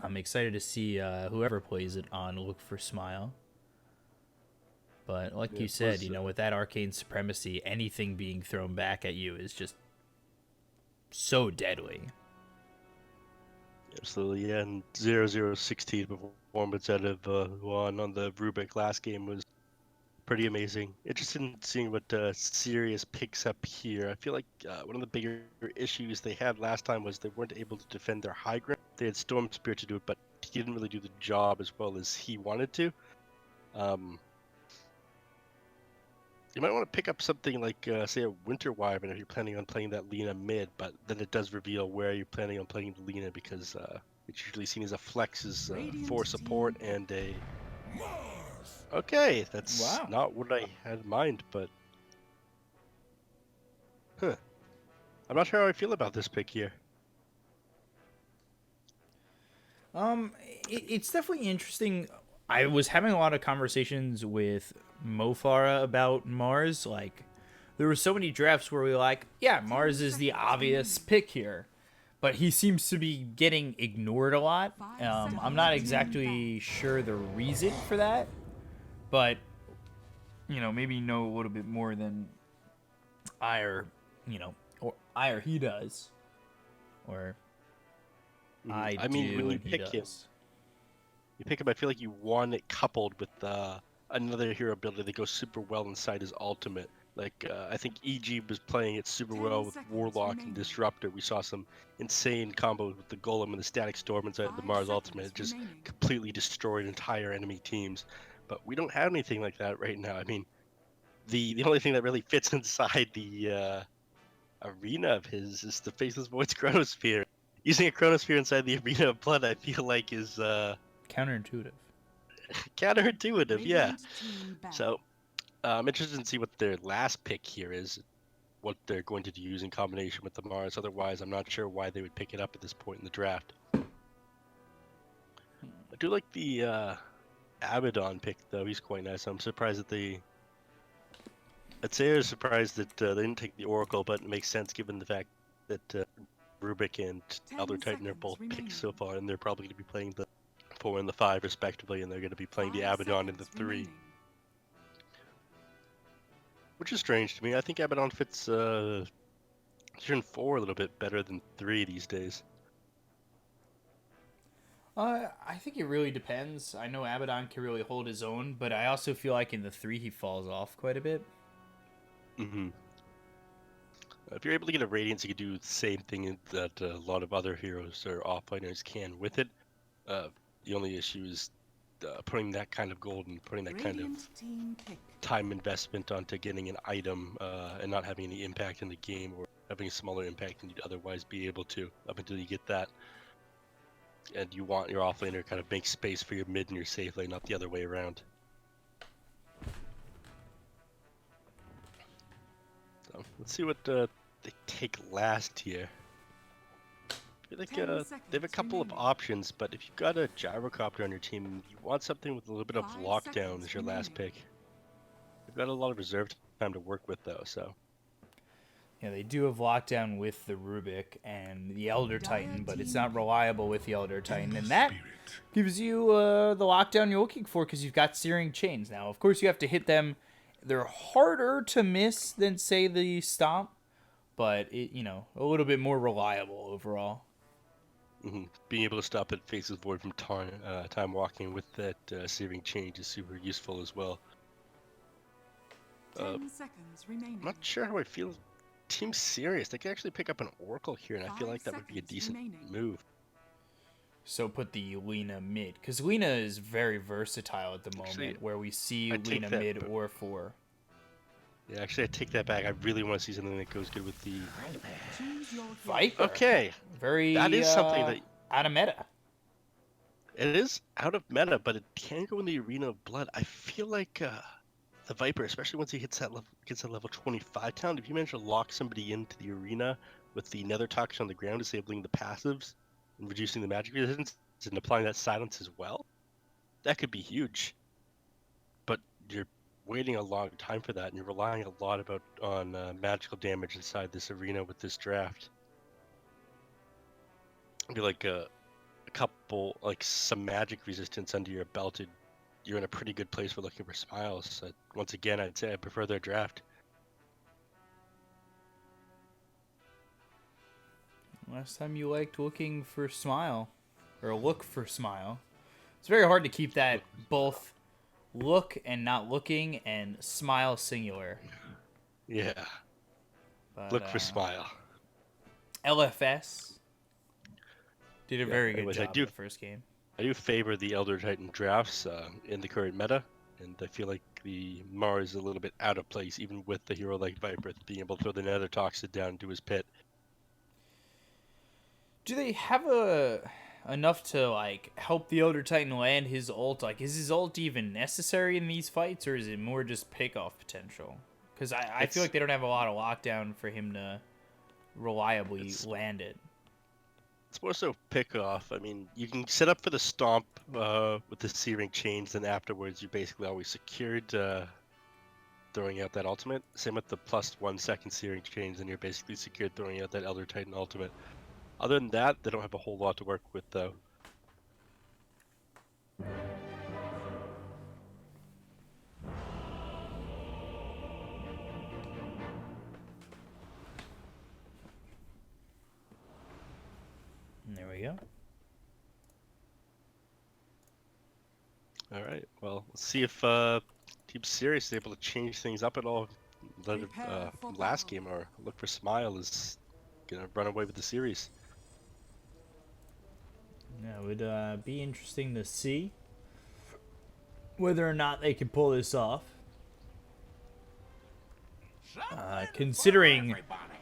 I'm excited to see whoever plays it on Look for Smile. But like Yeah, you it said, was with that arcane supremacy, anything being thrown back at you is just so deadly. absolutely, yeah. And 0016 performance out of Juan on the Rubik last game was pretty amazing. Interested in seeing what Sirius picks up here. I feel like one of the bigger issues they had last time was they weren't able to defend their high ground. They had Storm Spirit to do it, but he didn't really do the job as well as he wanted to. Um, you might want to pick up something like, say, a Winter Wyvern if you're planning on playing that Lena mid, but then it does reveal where you're planning on playing the Lena because it's usually seen as a flex as for support and a. Okay, that's Wow. not what I had in mind, but huh. I'm not sure how I feel about this pick here. Um, it's definitely interesting. I was having a lot of conversations with Mofara about Mars. Like, there were so many drafts where we were like, yeah, Mars is the obvious pick here, but he seems to be getting ignored a lot. I'm not exactly sure the reason for that, but maybe know a little bit more than I or or I or he does, or I I mean, when do you and he pick him, does. I feel like you want it coupled with another hero ability that goes super well inside his ultimate. Like I think EG was playing it super well with Warlock and Disruptor. We saw some insane combos with the Golem and the Static Storm inside the Mars ultimate. It just completely destroyed entire enemy teams. But we don't have anything like that right now. I mean, the only thing that really fits inside the arena of his is the Faceless Void's Chronosphere. Using a Chronosphere inside the arena of blood, I feel like is Counterintuitive. counterintuitive. Yeah. So I'm interested in see what their last pick here is, what they're going to use in combination with the Mars. Otherwise, I'm not sure why they would pick it up at this point in the draft. I do like the Abaddon pick though. He's quite nice. I'm surprised that I'd say I was surprised that they didn't take the Oracle, but it makes sense given the fact that Rubik and Elder Titan are both picked so far, and they're probably going to be playing the 4 and the 5 respectively, and they're going to be playing the Abaddon in the 3, which is strange to me. I think Abaddon fits turn 4 a little bit better than 3 these days. I think it really depends. I know Abaddon can really hold his own, but I also feel like in the three he falls off quite a bit. Mm-hmm. If you're able to get a Radiance, you can do the same thing that a lot of other heroes or offliners can with it. Uh, the only issue is putting that kind of gold and putting that kind of time investment onto getting an item and not having any impact in the game or having a smaller impact than you'd otherwise be able to up until you get that. And you want your offlaner to kind of make space for your mid and your safe lane, not the other way around. So let's see what they take last here. I feel like they have a couple of options, but if you've got a gyrocopter on your team, you want something with a little bit of lockdown as your last pick. They've got a lot of reserve time to work with though, so. Yeah, they do have lockdown with the Rubik and the Elder Titan, but it's not reliable with the Elder Titan, and that gives you the lockdown you're looking for because you've got Searing Chains. Now, of course, you have to hit them. They're harder to miss than, say, the Stomp, but a little bit more reliable overall. Being able to stop it faces void from time walking with that searing change is super useful as well. I'm not sure how I feel. Team Sirius, they could actually pick up an Oracle here, and I feel like that would be a decent move. So put the Lena mid, because Lena is very versatile at the Actually, moment, where we see I take Lena that. mid or 4. Yeah, actually, I take that back. I really want to see something that goes good with the Viper. Okay, that Very is something that out of meta. it is out of meta, but it can go in the arena of blood. I feel like the Viper, especially once he gets that level 25 count, if you manage to lock somebody into the arena with the Nether Toxin on the ground, disabling the passives and reducing the magic resistance and applying that silence as well, that could be huge. But you're waiting a long time for that, and you're relying a lot on magical damage inside this arena with this draft. I feel like a couple, like some magic resistance under your belt, you're in a pretty good place for looking for smiles. So once again, I'd say I prefer their draft. Last time you liked looking for smile, or look for smile. It's very hard to keep that both look and not looking and smile singular. Yeah. But, Look for smile. LFS did a very good anyways, job in the first game. I do favor the Elder Titan drafts in the current meta, and I feel like the Mars is a little bit out of place, even with the hero like Viper being able to throw the Nether Toxin down into his pit. Do they have enough to like help the Elder Titan land his ult? Like, is his ult even necessary in these fights, or is it more just pick-off potential? Because I feel like they don't have a lot of lockdown for him to reliably land it. It's more so pick-off. I mean, you can set up for the stomp with the Searing Chains, then afterwards you basically always secured throwing out that ultimate. Same with the +1 second Searing Chains, and you're basically secured throwing out that Elder Titan ultimate. Other than that, they don't have a whole lot to work with, though. There we go. All right. Well, let's see if Team Sirius is able to change things up at all. Last game, or look for Smile is gonna run away with the series. Yeah, it would be interesting to see whether or not they can pull this off. Considering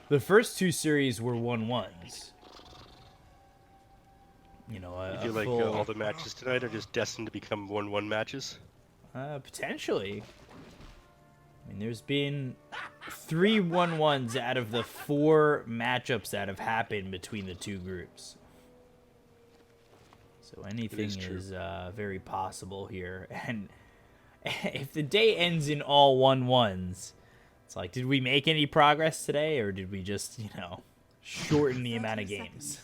the first two series were 1-1s. You know, I feel like all the matches tonight are just destined to become 1-1 matches. Potentially. I mean, there's been 3 1-1s out of the 4 matchups that have happened between the two groups. So anything is very possible here. And if the day ends in all 1-1s, it's like, did we make any progress today, or did we just, you know, shorten the amount of games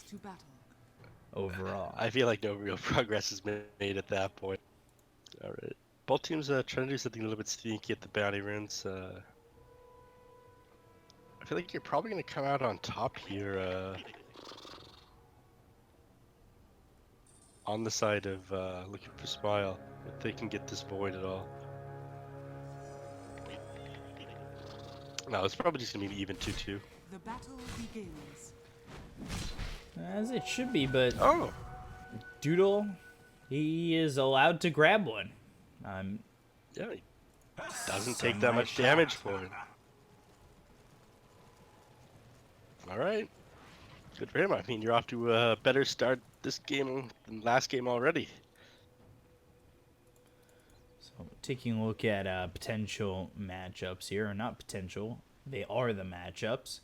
overall? I feel like no real progress has been made at that point. All right. Both teams trying to do something a little bit sneaky at the bounty runes. I feel like you're probably going to come out on top here. On the side of looking for Smile, if they can get this void at all. No, it's probably just going to be even 2-2. The battle begins. As it should be, but Oh! Doodle, he is allowed to grab one. Yeah, he doesn't take that much damage for it. Alright. Good for him. I mean, you're off to a better start this game than last game already. So taking a look at potential matchups here, or not potential, they are the matchups.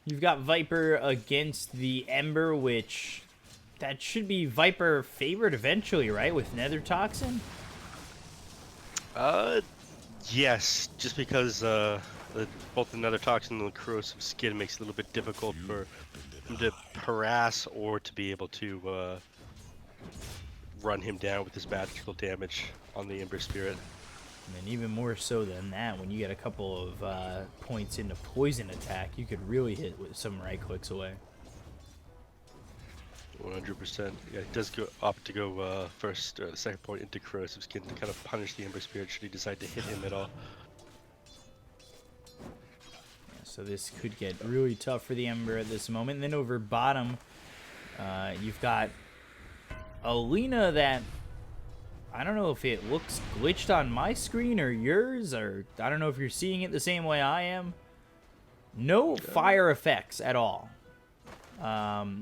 You've got Viper against the Ember, which that should be Viper favored eventually, right, with Nether Toxin? Yes, just because both the Nether Toxin and the corrosive skin makes it a little bit difficult for him to harass or to be able to run him down with his magical damage on the Ember Spirit. And even more so than that, when you get a couple of points into poison attack, you could really hit with some right clicks away. 100%. Yeah, he does opt to go first, or the second point into corrosive skin to kind of punish the Ember Spirit should he decide to hit him at all. Yeah, so this could get really tough for the Ember at this moment. And then over bottom, you've got Alina that, I don't know if it looks glitched on my screen or yours, or I don't know if you're seeing it the same way I am. No fire effects at all.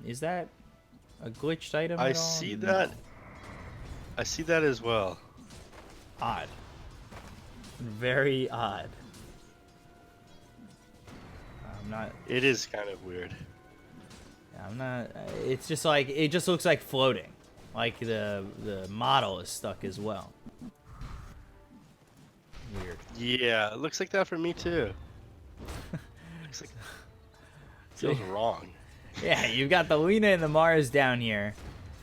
Is that a glitched item I at all? see that. I see that as well. Odd. Very odd. I'm not... It is kind of weird. I'm not... It's just like... It just looks like floating. Like the model is stuck as well. Weird. Yeah, it looks like that for me too. Looks like feels wrong. Yeah, you've got the Luna and the Mars down here,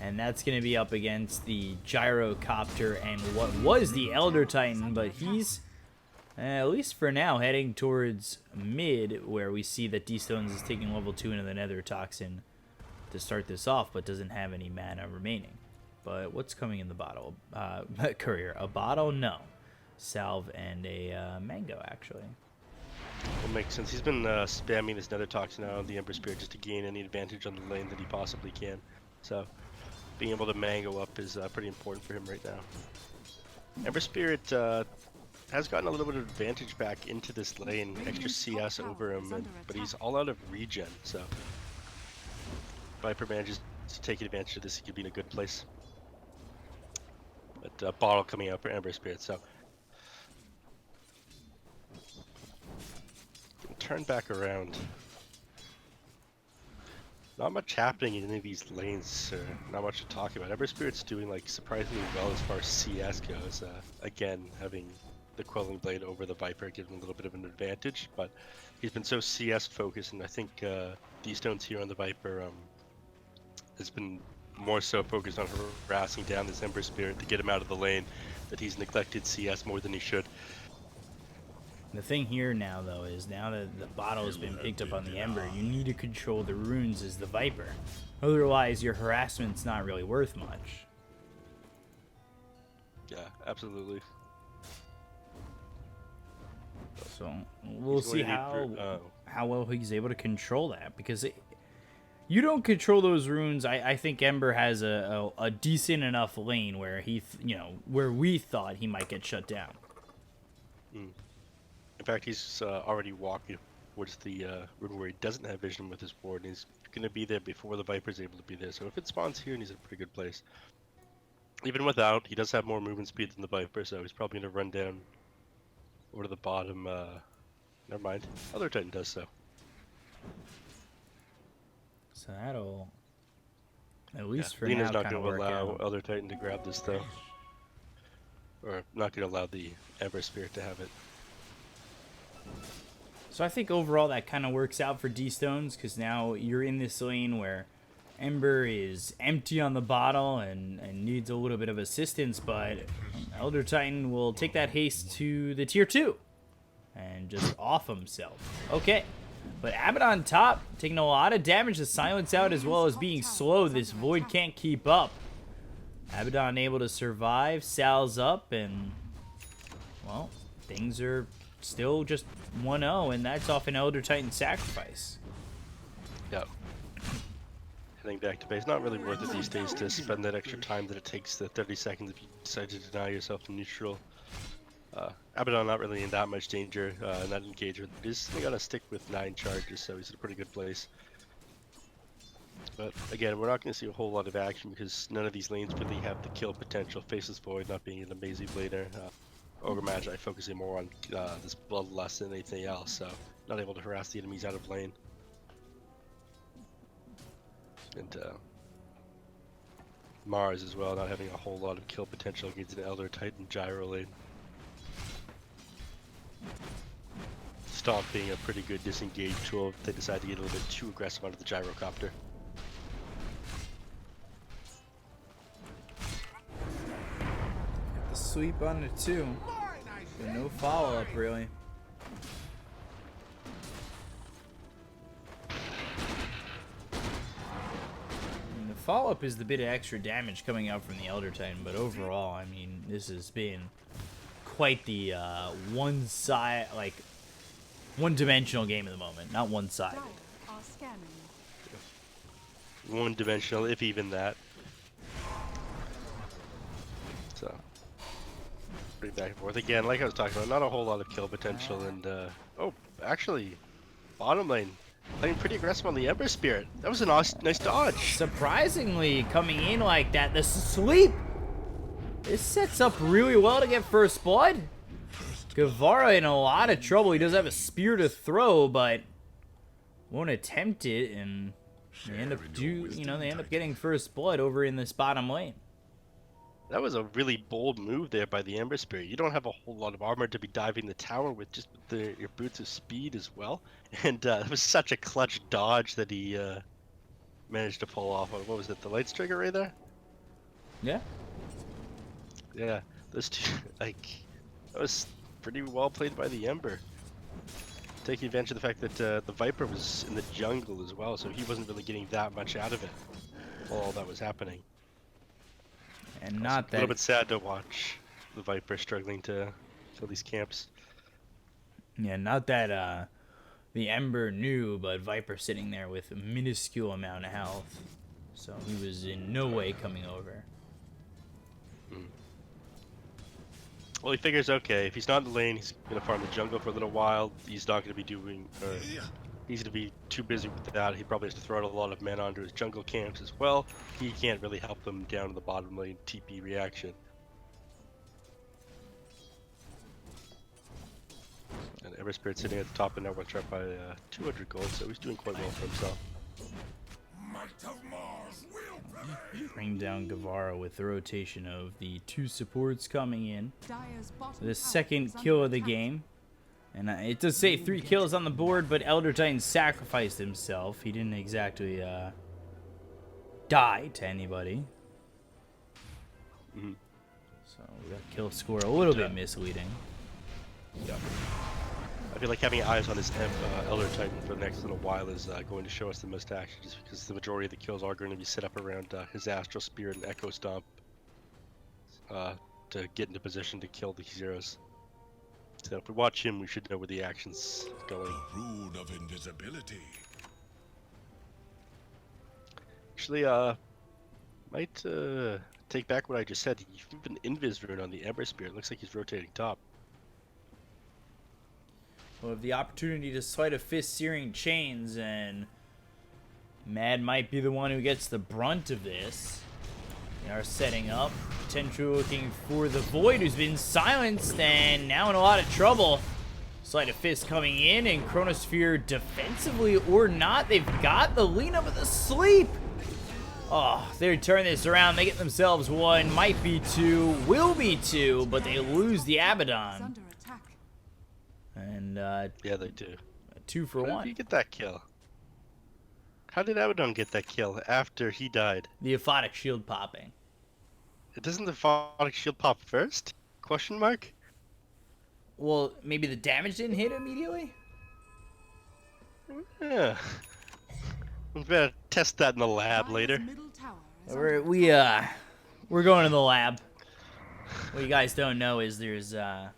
And that's going to be up against the Gyrocopter and what was the Elder Titan, but he's, at least for now, heading towards mid, where we see that D-Stones is taking level 2 into the Nether Toxin to start this off, but doesn't have any mana remaining. But what's coming in the bottle? Courier. A bottle? No. Salve and a mango, actually. Will make sense. He's been spamming this Nether Toxin out on the Ember Spirit just to gain any advantage on the lane that he possibly can. So, being able to mango up is pretty important for him right now. Ember Spirit has gotten a little bit of advantage back into this lane, extra CS over him, but he's all out of regen, so Viper manages to take advantage of this. He could be in a good place. But bottle coming out for Ember Spirit, so turn back around. Not much happening in any of these lanes, not much to talk about. Ember Spirit's doing like surprisingly well as far as CS goes. Again, having the Quelling Blade over the Viper gives him a little bit of an advantage, but he's been so CS focused, and I think D-Stones here on the Viper has been more so focused on harassing down this Ember Spirit to get him out of the lane, that he's neglected CS more than he should. The thing here now, though, is now that the bottle has been picked up on the Ember, you need to control the runes as the Viper. Otherwise, your harassment's not really worth much. Yeah, absolutely. So we'll see how well he's able to control that, because you don't control those runes. I think Ember has a decent enough lane where where we thought he might get shut down. In fact, he's already walking towards the room where he doesn't have vision with his ward, and he's going to be there before the Viper's able to be there. So if it spawns here, and he's in a pretty good place. Even without, he does have more movement speed than the Viper, so he's probably going to run down over to the bottom. Never mind. Other Titan does so. So that'll, at least for Lena's now, not kind of going to work allow out. Other Titan to grab this, though. Or not going to allow the Ember Spirit to have it. So I think overall that kind of works out for D-Stones, because now you're in this lane where Ember is empty on the bottle and needs a little bit of assistance, but Elder Titan will take that haste to the tier 2 and just off himself. Okay, but Abaddon top taking a lot of damage to silence out, as well as being slow. This Void can't keep up. Abaddon able to survive, Sal's up, and well, things are still just 1-0, and that's off an Elder Titan sacrifice. Yep. Heading back to base. Not really worth it these days to spend that extra time that it takes, the 30 seconds, if you decide to deny yourself to neutral. Abaddon not really in that much danger in that engagement. He's gonna stick with 9 charges, so he's in a pretty good place. But again, we're not going to see a whole lot of action because none of these lanes really have the kill potential. Faceless Void not being an amazing blader. Ogre Magi focusing more on this bloodlust than anything else, so not able to harass the enemies out of lane. And Mars as well, not having a whole lot of kill potential against an Elder Titan gyro lane. Stomp being a pretty good disengage tool if they decide to get a little bit too aggressive out of the Gyrocopter. The sweep on it too. But no follow-up, really. And the follow-up is the bit of extra damage coming out from the Elder Titan, but overall, I mean, this has been quite the one-dimensional game at the moment, not one-sided. One-dimensional, if even that. So, pretty back and forth. Again, like I was talking about, not a whole lot of kill potential, and oh, actually, bottom lane playing pretty aggressive on the Ember Spirit. That was a nice dodge. Surprisingly, coming in like that, the sleep. This sets up really well to get first blood. Guevara in a lot of trouble. He does have a spear to throw, but won't attempt it, and they end up getting first blood over in this bottom lane. That was a really bold move there by the Ember Spirit. You don't have a whole lot of armor to be diving the tower with, just with your boots of speed as well. And it was such a clutch dodge that he managed to pull off. What was it, the Light Striker right there? Yeah. Yeah, those two, like, that was pretty well played by the Ember. Taking advantage of the fact that the Viper was in the jungle as well, so he wasn't really getting that much out of it while all that was happening. And Also, not a little that bit sad to watch the Viper struggling to kill these camps. Yeah, not that the Ember knew, but Viper sitting there with a minuscule amount of health. So he was in no way coming over. Well, he figures, okay, if he's not in the lane, he's gonna farm the jungle for a little while. He's not gonna be doing, or he's gonna be too busy with that. He probably has to throw out a lot of men onto his jungle camps as well. He can't really help them down in the bottom lane TP reaction. And Everspirit sitting at the top and now we're trapped by 200 gold, so he's doing quite well for himself. Bring down Guevara with the rotation of the 2 supports coming in. Dire's bottom The tower second is kill under of the attack. game. And it does say 3 kills on the board, but Elder Titan sacrificed himself. He didn't exactly die to anybody. Mhm. So that kill score a little bit misleading. Yeah. I feel like having eyes on this Elder Titan for the next little while is going to show us the most action, just because the majority of the kills are going to be set up around his Astral Spirit and Echo Stomp to get into position to kill the heroes. So if we watch him, we should know where the action's going. Rune of invisibility. Actually, might take back what I just said. You've an Invis rune on the Ember Spirit. Looks like he's rotating top. We'll have the opportunity to sleight of fist Searing Chains, and Mad might be the one who gets the brunt of this. They are setting up, potentially looking for the Void, who's been silenced and now in a lot of trouble. Sleight of fist coming in, and Chronosphere defensively or not, they've got the lean up of the sleep. Oh, they turn this around, they get themselves 1, might be 2, will be 2, but they lose the Is Abaddon. under attack. And Yeah, they do. 2 for How did 1. he get that kill? How did Abaddon get that kill after he died? The Aphotic Shield popping. It doesn't the Aphotic Shield pop first? Question mark? Well, maybe the damage didn't hit immediately? Yeah. We better test that in the lab later. Dire's middle tower is under We're going to the lab. What you guys don't know is there's alright,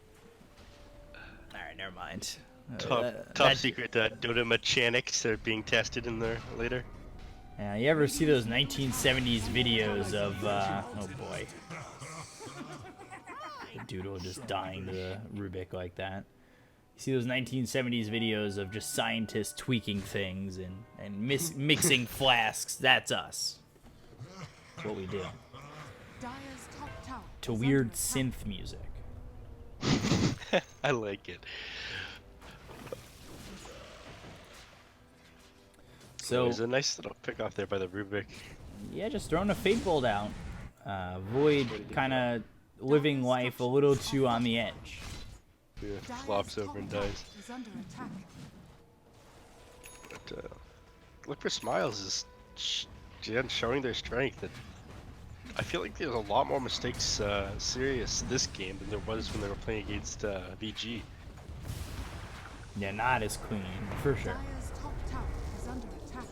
never mind. Top That- secret Dota mechanics are being tested in there later. Yeah, you ever see those 1970s videos of oh boy. The doodle just dying to the Rubik like that. You see those 1970s videos of just scientists tweaking things and mixing flasks. That's us. That's what we do. Dire's top tower To is weird under attack. synth music. I like it. So There's a nice little pick off there by the Rubik. yeah, just throwing a Fate Bolt out. Void kind of living life a little too on the edge. Yeah, Dire's flops top over and tower dies. is under attack. But look for Smiles is again showing their strength. That I feel like there's a lot more mistakes Sirius this game than there was when they were playing against VG. Yeah, not as clean, for sure. Dire's top tower is under attack.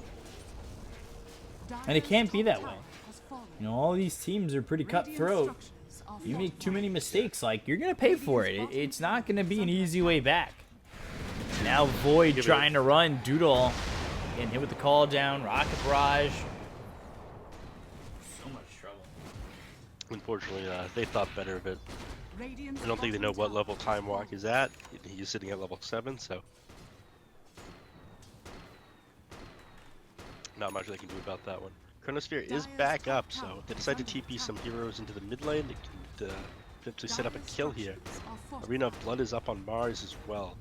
And it can't be Dire's that top way. tower has fallen. You know, all these teams are pretty Radiant cutthroat. structures are You make too fortified. many mistakes, like, you're going to pay for it. It's not going to be an easy way back. Now Void Give it trying to run. Doodle getting hit with the call down. Rocket Barrage. So much trouble. Unfortunately, they thought better of it. Radiant's I don't think they know bottom what tower level has Time Walk fallen. is at. He's sitting at level 7, so not much they can do about that one. Chronosphere is Dire's back top up, so tower they is decide to under TP some attack. heroes into the mid lane. They can potentially set up a Dire's kill here. structures are fortified. Arena of Blood is up on Mars as well.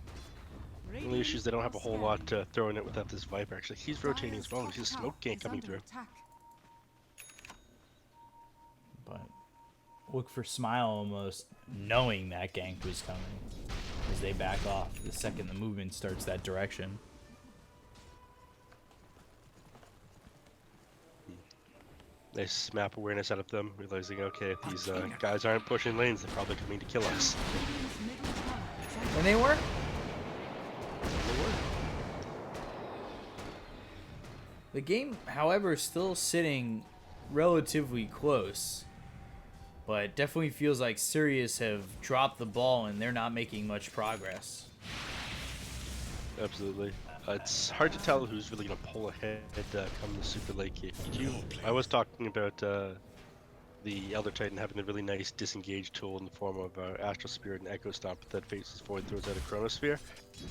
The only issue is they don't have a whole lot throwing it without this Viper. Actually, he's rotating as well. Dire's He's a top smoke tower gang is coming under through. attack. But look for Smile almost knowing that gank was coming as they back off the second the movement starts that direction. Nice map awareness out of them, realizing, okay, if these guys aren't pushing lanes, they're probably coming to kill us. Radiant's middle tower is under And they were. And they were. The game, however, is still sitting relatively close. But it definitely feels like Sirius have dropped the ball and they're not making much progress. Absolutely. It's hard to tell who's really going to pull ahead come the super late game. I was talking about the Elder Titan having a really nice disengage tool in the form of Astral Spirit and Echo Stomp that faces Void, throws out a Chronosphere.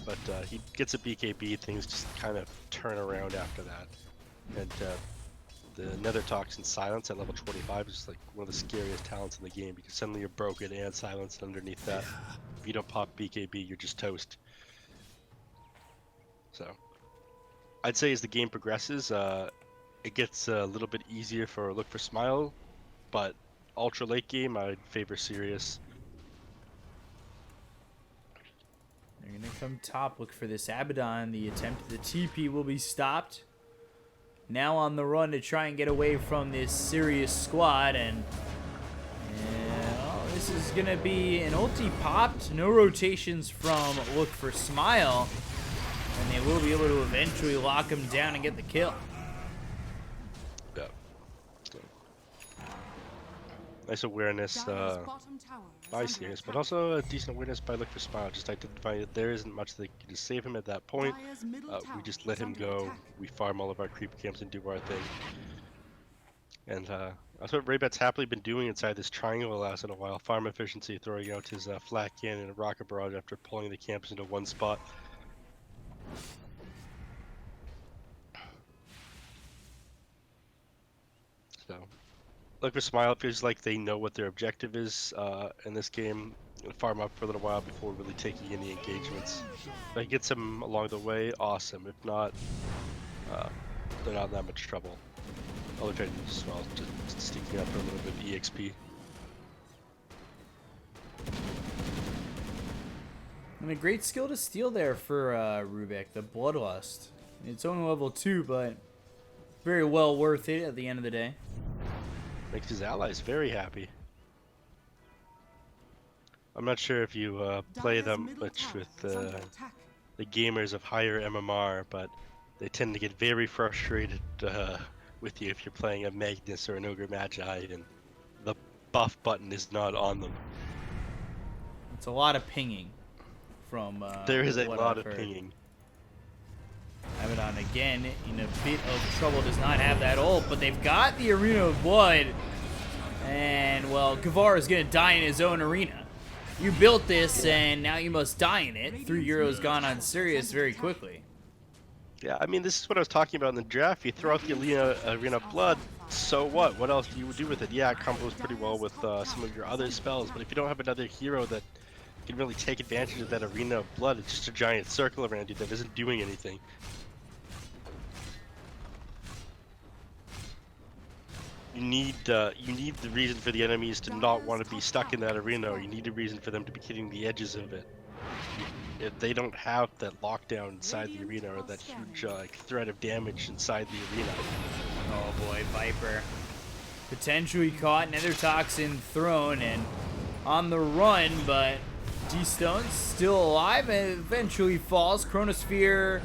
But he gets a BKB, things just kind of turn around after that. And the Nether Toxin Silence at level 25 is like one of the scariest talents in the game because suddenly you're broken and silenced underneath that. If you don't pop BKB, you're just toast. So, I'd say as the game progresses, it gets a little bit easier for Look for Smile, but ultra late game, I'd favor Sirius. They're going to come top, look for this Abaddon. The attempt at the TP will be stopped. Now on the run to try and get away from this Sirius squad, and this is going to be an ulti popped. No rotations from Look for Smile. And they will be able to eventually lock him down and get the kill. Yeah. So, nice awareness Dire's bottom tower is by under Sirius, but attack. also a decent awareness by Look for Smile. Just identifying that there isn't much that can just save him at that point. Dire's middle We tower just let is him under go. attack. We farm all of our creep camps and do our thing. And that's what Raybet's happily been doing inside this triangle the last little while. Farm efficiency, throwing out his flat cannon and rocket barrage after pulling the camps into one spot. So, Look for Smile feels like they know what their objective is in this game. Farm up for a little while before really taking any engagements. If I get some along the way, awesome. If not, they're not in that much trouble. Other Titans as well, just sticking up for a little bit of EXP. And a great skill to steal there for Rubik, the Bloodlust. It's only level 2, but very well worth it at the end of the day. Makes his allies very happy. I'm not sure if you play Dire's them middle much tower with is under attack. the gamers of higher MMR, but they tend to get very frustrated with you if you're playing a Magnus or an Ogre Magi and the buff button is not on them. It's a lot of pinging from There is a what lot I've of heard. pinging. Abaddon again in a bit of trouble, does not have that ult, but they've got the Arena of Blood. And, well, Kavar is going to die in his own arena. You built this, and now you must die in it. 3 euros gone on Sirius very quickly. Yeah, I mean, this is what I was talking about in the draft. You throw out the Arena of Blood, so what? What else do you do with it? Yeah, it combos pretty well with some of your other spells, but if you don't have another hero that can really take advantage of that Arena of Blood, it's just a giant circle around you that isn't doing anything. You need the reason for the enemies to not want to be stuck in that arena, or you need a reason for them to be hitting the edges of it. If they don't have that lockdown inside the arena, or that huge threat of damage inside the arena. Oh boy, Viper. Potentially caught, Nether Toxin thrown, and on the run, but D-Stone's still alive and eventually falls. Chronosphere,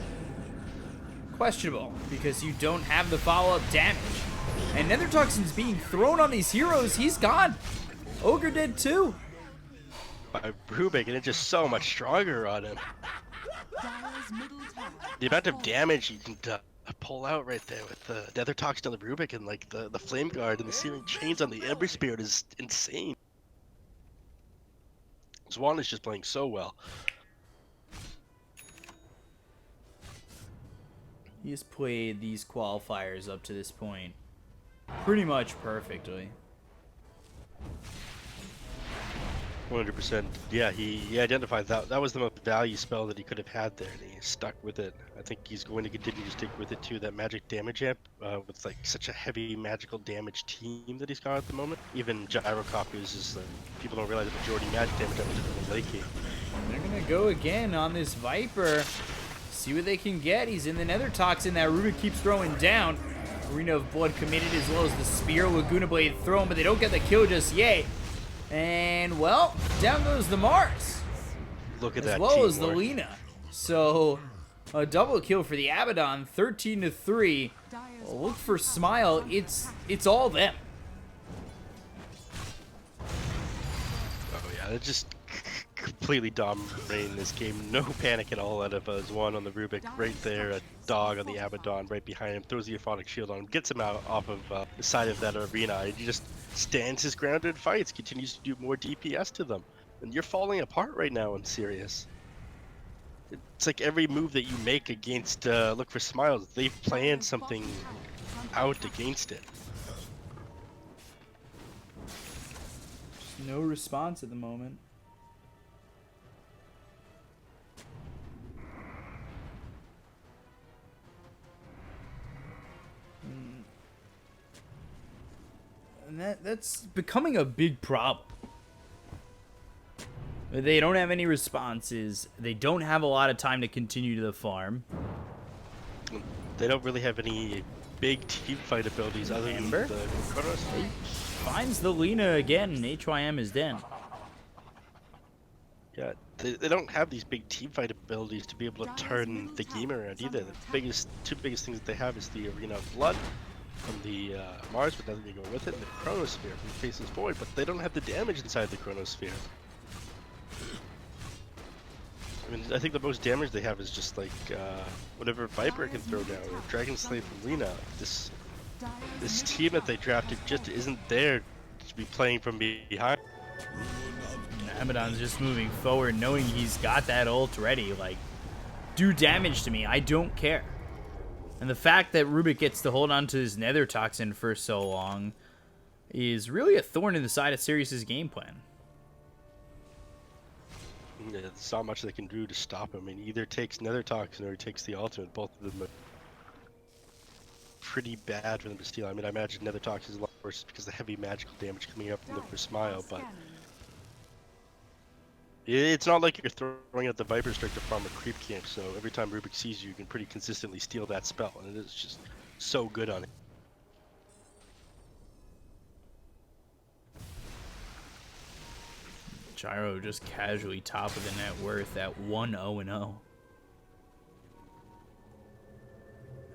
questionable, because you don't have the follow-up damage. And Nether Toxin's being thrown on these heroes. He's gone. Ogre did too. By Rubik, and it's just so much stronger on him. Dire's middle tower The amount of damage you can pull out right there with the Nether Toxin on the Rubik and like the Flame Guard and the Searing Chains on the Ember Spirit is insane. Swan is just playing so well. He's played these qualifiers up to this point pretty much perfectly. 100%. Yeah, he identified that was the most value spell that he could have had there, and he stuck with it. I think he's going to continue to stick with it too. That magic damage amp with like such a heavy magical damage team that he's got at the moment. Even Gyrocoppers is people don't realize the majority magic damage amp is in the late game. They're gonna go again on this Viper. See what they can get. He's in the Nether Toxin that Rubik keeps throwing down. Arena of Blood committed, as well as the Spear. Laguna Blade thrown, but they don't get the kill just yet. And, well, down goes the Mars. Look at As that well as the teamwork. Lena. So, a double kill for the Abaddon, 13-3. Well, look for Smile. It's all them. Oh yeah, they're just completely dominating this game. No panic at all out of one on the Rubik right there. A dog on the Abaddon right behind him. Throws the Euphonic Shield on him. Gets him out off of the side of that arena. And he just stands his ground and fights. Continues to do more DPS to them. And you're falling apart right now in Sirius. It's like every move that you make against Look for Smiles, they've planned something out against it. No response at the moment. And that's becoming a big problem. They don't have any responses. They don't have a lot of time to continue to the farm. They don't really have any big team fight abilities other than Ember? the Chronos. Finds the Lena again, and HYM is dead. Yeah, they don't have these big team fight abilities to be able to turn the game around either. The two biggest things that they have is the Arena of Blood from the Mars, but nothing to go with it, and the Chronosphere from Faceless Void, but they don't have the damage inside the Chronosphere. I mean, I think the most damage they have is just like whatever Viper can throw down, or Dragon Slave from Lena. This team that they drafted just isn't there to be playing from behind. Abaddon's just moving forward, knowing he's got that ult ready. Like, do damage to me, I don't care. And the fact that Rubik gets to hold on to his Nether Toxin for so long is really a thorn in the side of Sirius's game plan. Yeah, there's not much they can do to stop him. I mean, either takes Nether Toxin or he takes the ultimate. Both of them are pretty bad for them to steal. I mean, I imagine Nether Toxin is a lot worse because of the heavy magical damage coming up from the first Smile, but it's not like you're throwing out the Viper Strike to farm a creep camp, so every time Rubik sees you, you can pretty consistently steal that spell, and it is just so good on it. Gyro just casually top of the net worth at 1-0-0.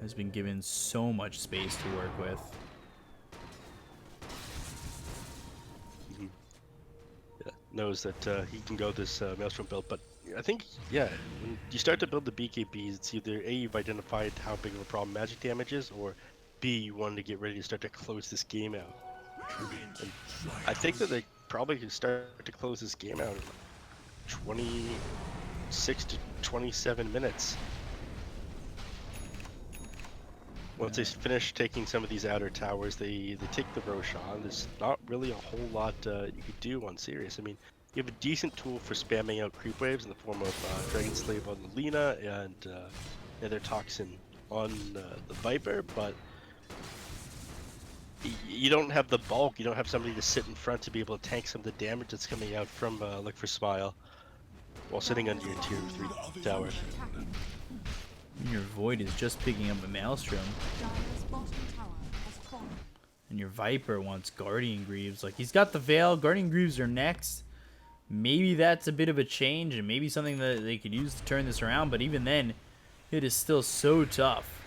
Has been given so much space to work with. Yeah, knows that he can go this Maelstrom build, but I think, yeah, when you start to build the BKBs, it's either A, you've identified how big of a problem magic damage is, or B, you wanted to get ready to start to close this game out. And I think that they probably could start to close this game out in 26 to 27 minutes. Once they finish taking some of these outer towers, they take the Roshan. There's not really a whole lot you could do on Sirius. I mean, you have a decent tool for spamming out creep waves in the form of Dragon Slave on the Lena and Nether Toxin on the Viper, but you don't have the bulk. You don't have somebody to sit in front to be able to tank some of the damage that's coming out from Look for Smile while sitting under your tier 3 tower. Your Void is just picking up a Maelstrom. And your Viper wants Guardian Greaves. Like, he's got the Veil. Guardian Greaves are next. Maybe that's a bit of a change, and maybe something that they could use to turn this around. But even then, it is still so tough.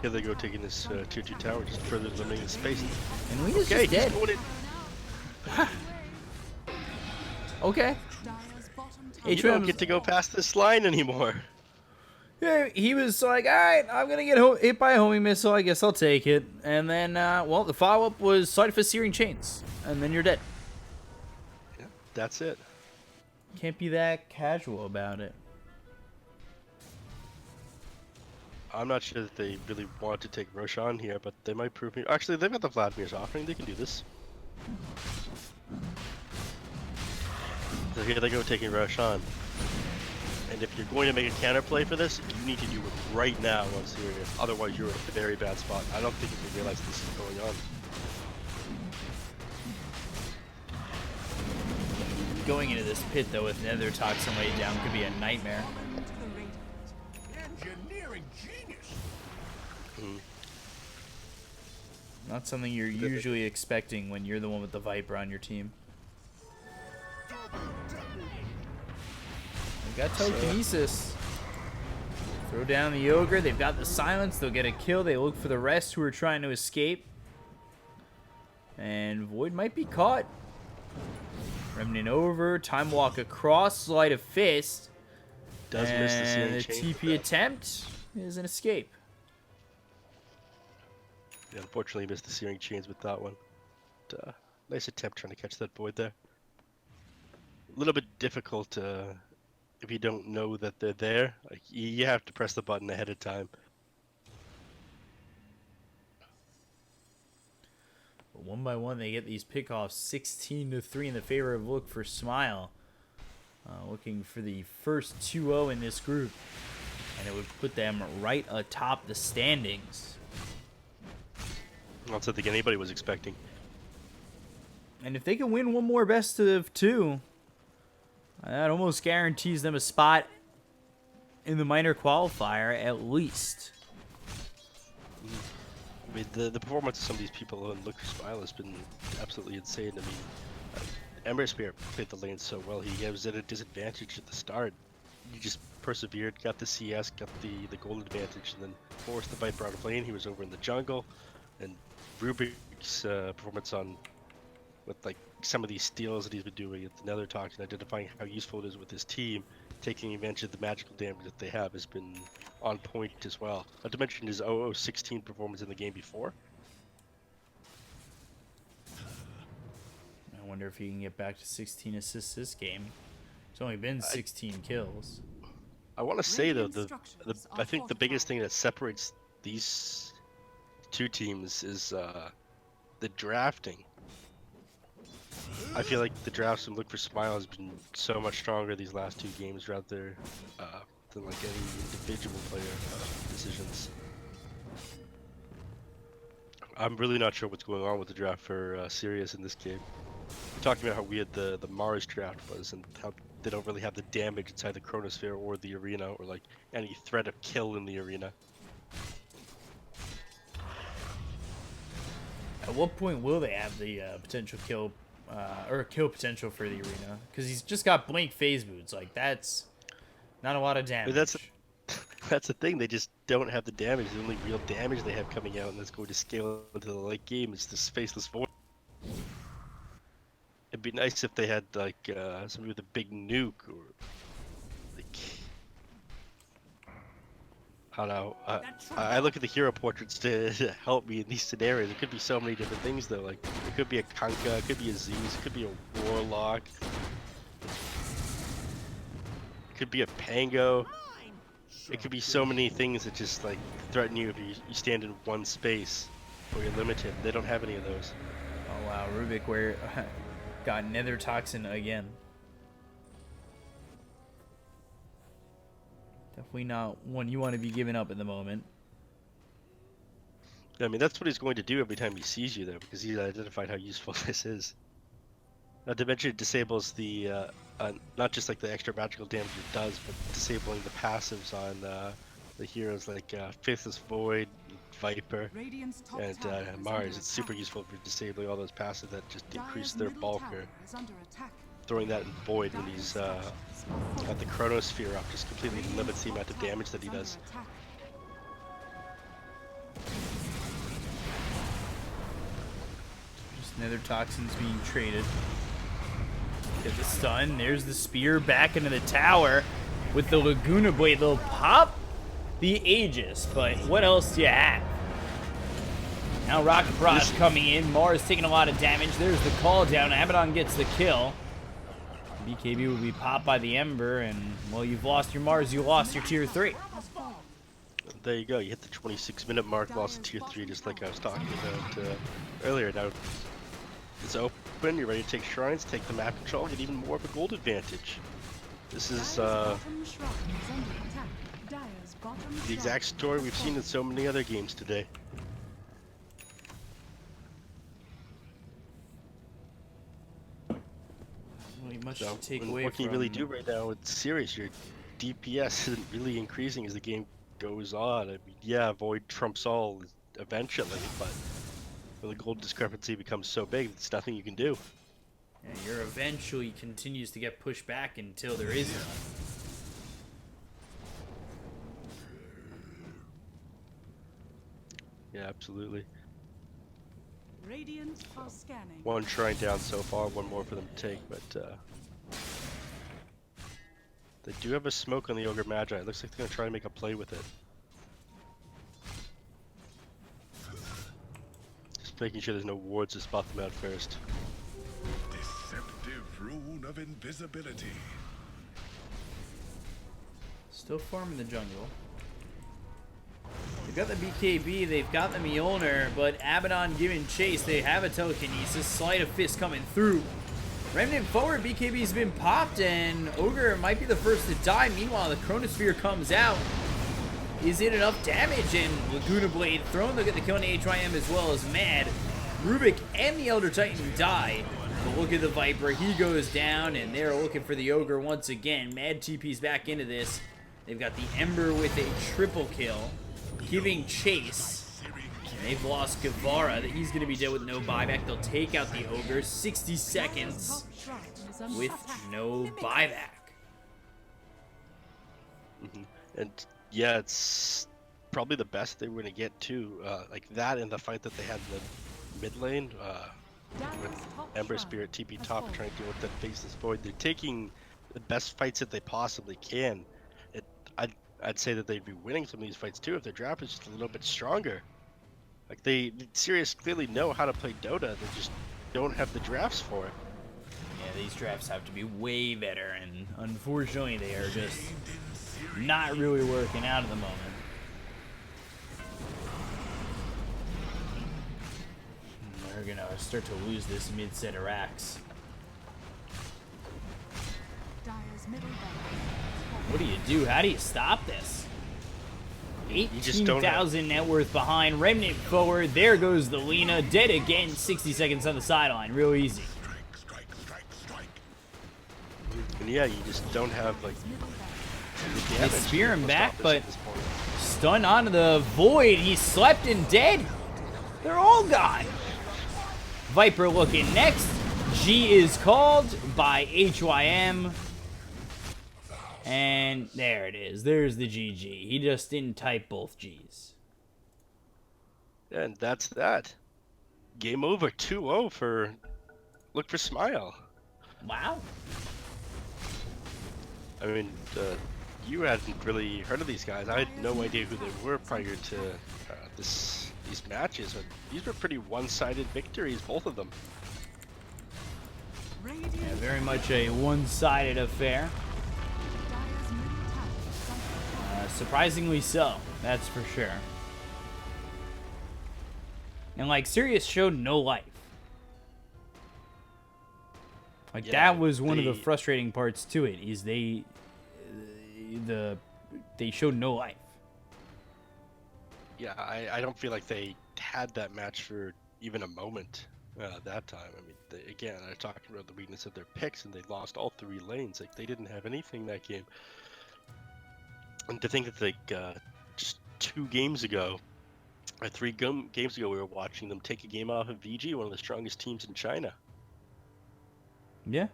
Here they go taking this tier 2 tower, just further limiting the space. And Lena's Okay, just dead. he's going in. Okay. You don't get to go past this line anymore. Yeah, he was like, all right, I'm going to get hit by a homing missile. I guess I'll take it. And then, well, the follow-up was Side of Searing Chains. And then you're dead. Yeah, that's it. Can't be that casual about it. I'm not sure that they really want to take Roshan here, but they might prove me. Actually, they've got the Vladimir's offering. They can do this. So here they go taking Roshan. And if you're going to make a counterplay for this, you need to do it right now on Sirius. Otherwise, you're in a very bad spot. I don't think you realize this is going on. Going into this pit, though, with Nether Toxin laid down could be a nightmare. Not something you're usually expecting when you're the one with the Viper on your team. They've got telekinesis. Throw down the ogre. They've got the silence. They'll get a kill. They look for the rest who are trying to escape. And Void might be caught. Remnant over. Time walk across. Sleight of fist. Does miss the And Searing the Chains TP attempt is an escape. Yeah, unfortunately, missed the Searing Chains with that one. But, nice attempt trying to catch that Void there. A little bit difficult if you don't know that they're there. Like you have to press the button ahead of time. But one by one, they get these pickoffs 16-3 in the favor of Look for Smile. Looking for the first 2-0 in this group. And it would put them right atop the standings. Not something anybody was expecting. And if they can win one more best of 2, that almost guarantees them a spot in the minor qualifier at least. I mean, the performance of some of these people in Look for Smile has been absolutely insane. I mean, Ember Spear played the lane so well. He was at a disadvantage at the start. He just persevered, got the CS, got the gold advantage, and then forced the Viper out of lane. He was over in the jungle, and Rubik's performance on with like some of these steals that he's been doing at the Nether Toxin, identifying how useful it is with his team, taking advantage of the magical damage that they have, has been on point as well. Not to mention his 0-0-16 performance in the game before. I wonder if he can get back to 16 assists this game. It's only been 16 kills. I want to say though, Radiant the structures I are think the biggest fortified. thing that separates these two teams is the drafting. I feel like the drafts from Look for Smile has been so much stronger these last 2 games rather than like any individual player decisions. I'm really not sure what's going on with the draft for Sirius in this game. We're talking about how weird the Mars draft was and how they don't really have the damage inside the Chronosphere or the arena or like any threat of kill in the arena. At what point will they have the potential kill or kill potential for the arena? Because he's just got blank phase boots. Like, that's not a lot of damage. That's the thing, they just don't have the damage. The only real damage they have coming out, and that's going to scale into the late game, is this Faceless Void. It'd be nice if they had, like, somebody with a big nuke, or, like... I don't know. I look at the hero portraits to help me in these scenarios. It could be so many different things, though. Like, it could be a Kunkka, it could be a Zeus, it could be a Warlock. It could be a Pango. It could be so many things that just like threaten you if you stand in one space or you're limited. They don't have any of those. Oh wow, Rubik got Nether Toxin again. Definitely not one you want to be giving up at the moment. I mean, that's what he's going to do every time he sees you, though, because he's identified how useful this is. Not to mention, it disables the not just like the extra magical damage it does, but disabling the passives on the heroes like Faithless Void, Viper, Radiant's top and tower is Mars. under It's super attack. useful for disabling all those passives that just increase Dire's their middle bulk, tower or is under attack. throwing that in Void when Dire's he's structures are got the Chronosphere up, just completely Radiant's limits the top amount of tower damage that he is under does. attack. Just Nether Toxins being traded. Get the stun. There's the spear back into the tower with the Laguna Blade. They'll pop the Aegis, but what else do you have? Now Rocket Barrage coming in. Mars taking a lot of damage. There's the call down. Abaddon gets the kill. BKB will be popped by the Ember, and well, you've lost your Mars. You lost your tier 3. There you go. You hit the 26-minute mark, lost to tier 3, just like I was talking about earlier. Now it's open. You're ready to take shrines, take the map control, get even more of a gold advantage. This is Dire's bottom shrine is under attack. Dire's bottom the shrine exact story we've seen in so many other games today. Really much So, to take and away what can you from really do right now with Sirius? Your DPS isn't really increasing as the game goes on. I mean, yeah, Void trumps all eventually, but When the gold discrepancy becomes so big, there's nothing you can do. And your eventually continues to get pushed back until there is none. Yeah, absolutely. Radiant are scanning. One shrine down so far, one more for them to take, but they do have a smoke on the Ogre Magi. It looks like they're going to try to make a play with it. Just making sure there's no wards to spot them out first. Deceptive rune of invisibility. Still farming the jungle. They've got the BKB, they've got the Mjolnir, but Abaddon giving chase. They have a telekinesis, sleight of fist coming through. Remnant forward, BKB's been popped, and Ogre might be the first to die. Meanwhile, the Chronosphere comes out. Is it enough damage? And Laguna Blade thrown. Look at the kill on HYM as well as Mad. Rubik and the Elder Titan die. But look at the Viper, he goes down, and they're looking for the Ogre once again. Mad TP's back into this. They've got the Ember with a triple kill, giving chase. And they've lost Guevara. He's going to be dead with no buyback. They'll take out the Ogre. 60 seconds with no buyback. And yeah, it's probably the best they were going to get too. Like that in the fight that they had in the mid lane with Ember Spirit TP top trying to deal with that Faceless Void. They're taking the best fights that they possibly can. I'd say that they'd be winning some of these fights too if their draft is just a little bit stronger. Like the Sirius clearly know how to play Dota, they just don't have the drafts for it. Yeah, these drafts have to be way better, and unfortunately they are just not really working out at the moment. They're gonna start to lose this mid-set of racks. Dire's middle What do you do? How do you stop this? just don't have- 18,000 net worth behind. Remnant forward. There goes the Lina. Dead again. 60 seconds on the sideline. Real easy. Strike. And yeah, you just don't have like the They damage spear him to back, stop this but at this point. stun onto the Void. He slept and dead. They're all gone. Viper looking next. G is called by HYM. And there it is. There's the GG. He just didn't type both G's. And that's that. Game over. 2-0 for Look for Smile. Wow. I mean, you hadn't really heard of these guys. I had no idea who they were prior to these matches. But these were pretty one-sided victories, both of them. Yeah, very much a one-sided affair. Surprisingly so, that's for sure. And like Sirius showed no life. Like Yeah, that was one of the frustrating parts to it, is they showed no life. Yeah, I don't feel like they had that match for even a moment that time. I mean, again, they're talking about the weakness of their picks, and they lost all 3 lanes. Like, they didn't have anything that game. And to think that, like, just 2 games ago, or 3 games ago, we were watching them take a game off of VG, one of the strongest teams in China. Yeah.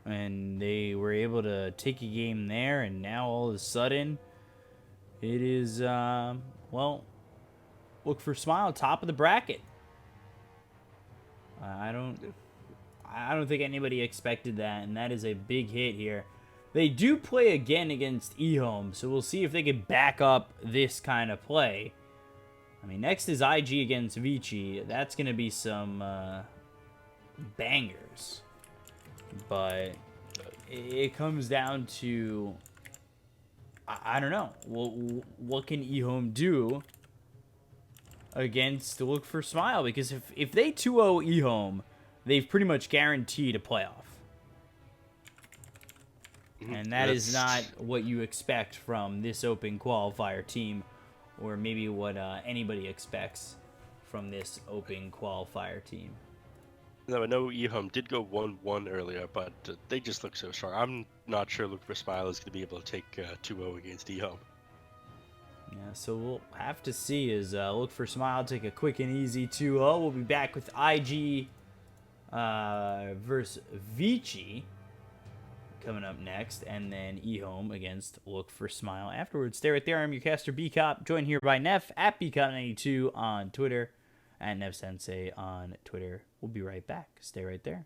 And they were able to take a game there, and now all of a sudden, it is, well, Look for Smile, top of the bracket. I don't think anybody expected that, and that is a big hit here. They do play again against eHome, so we'll see if they can back up this kind of play. I mean, next is IG against Vici. That's going to be some bangers. But it comes down to, I don't know. What can eHome do against Look for Smile? Because if they 2-0 eHome, they've pretty much guaranteed a playoff. And that is not what you expect from this open qualifier team, or maybe what anybody expects from this open qualifier team. No, I know eHome did go 1-1 earlier, but they just look so strong. I'm not sure Look for Smile is going to be able to take 2-0 against eHome. Yeah, so we'll have to see as Look for Smile take a quick and easy 2-0. We'll be back with IG versus Vici coming up next, and then eHome against Look for Smile afterwards. Stay right there. I'm your caster B-Cop, joined here by Neff at BCop92 on Twitter, at Neff Sensei on Twitter. We'll be right back. Stay right there.